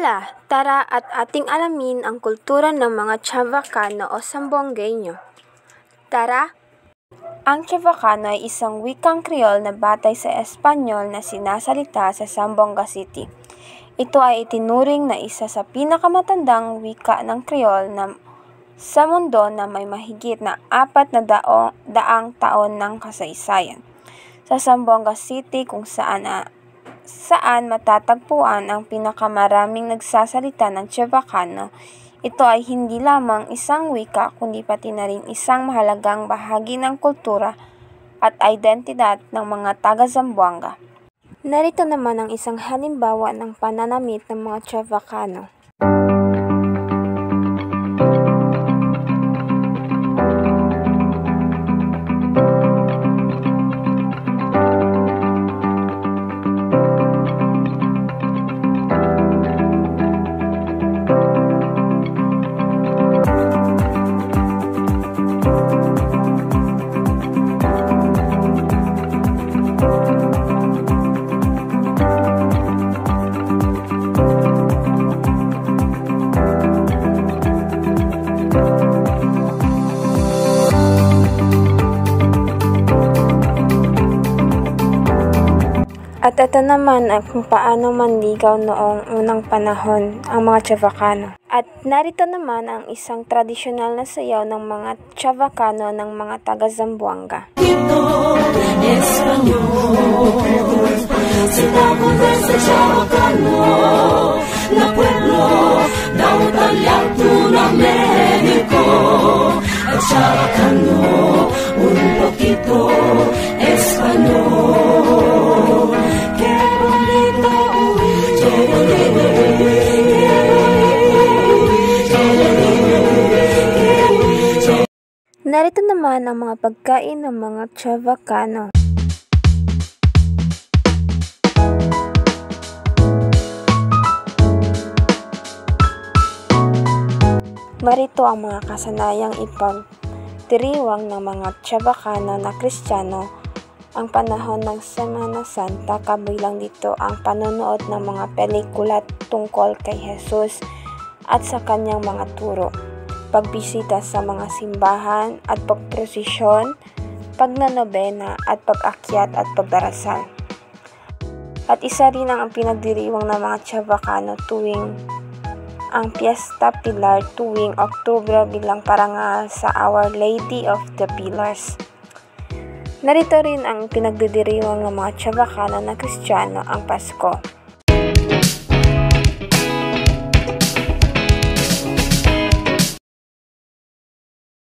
Hola! Tara at ating alamin ang kultura ng mga Chavacano o Zamboangueño. Tara! Ang Chavacano ay isang wikang Kriol na batay sa Espanyol na sinasalita sa Zamboanga City. Ito ay itinuring na isa sa pinakamatandang wika ng Kriol sa mundo na may mahigit na 400 taon ng kasaysayan. Sa Zamboanga City kung saan matatagpuan ang pinakamaraming nagsasalita ng Chavacano, ito ay hindi lamang isang wika kundi pati na rin isang mahalagang bahagi ng kultura at identidad ng mga taga-Zamboanga. Narito naman ang isang halimbawa ng pananamit ng mga Chavacano. At ito naman ang kung paano manligaw noong unang panahon ang mga Chavacano. At narito naman ang isang tradisyonal na sayaw ng mga Chavacano ng mga taga-Zamboanga. Narito naman ang mga pagkain ng mga Chavacano. Marito ang mga kasanayang ipagdiriwang ng mga Chavacano na Kristiyano ang panahon ng Semana Santa, kabilang dito ang panonood ng mga pelikula tungkol kay Jesus at sa kanyang mga turo, pagbisita sa mga simbahan at pagprosesyon, pagnanobena at pag-akyat at pagdarasal. At isa rin ang pinagdiriwang ng mga Chavacano tuwing ang Fiesta Pilar tuwing Oktubre bilang parangal sa Our Lady of the Pillars. Narito rin ang pinagdiriwang ng mga Chavacano na Kristiyano ang Pasko.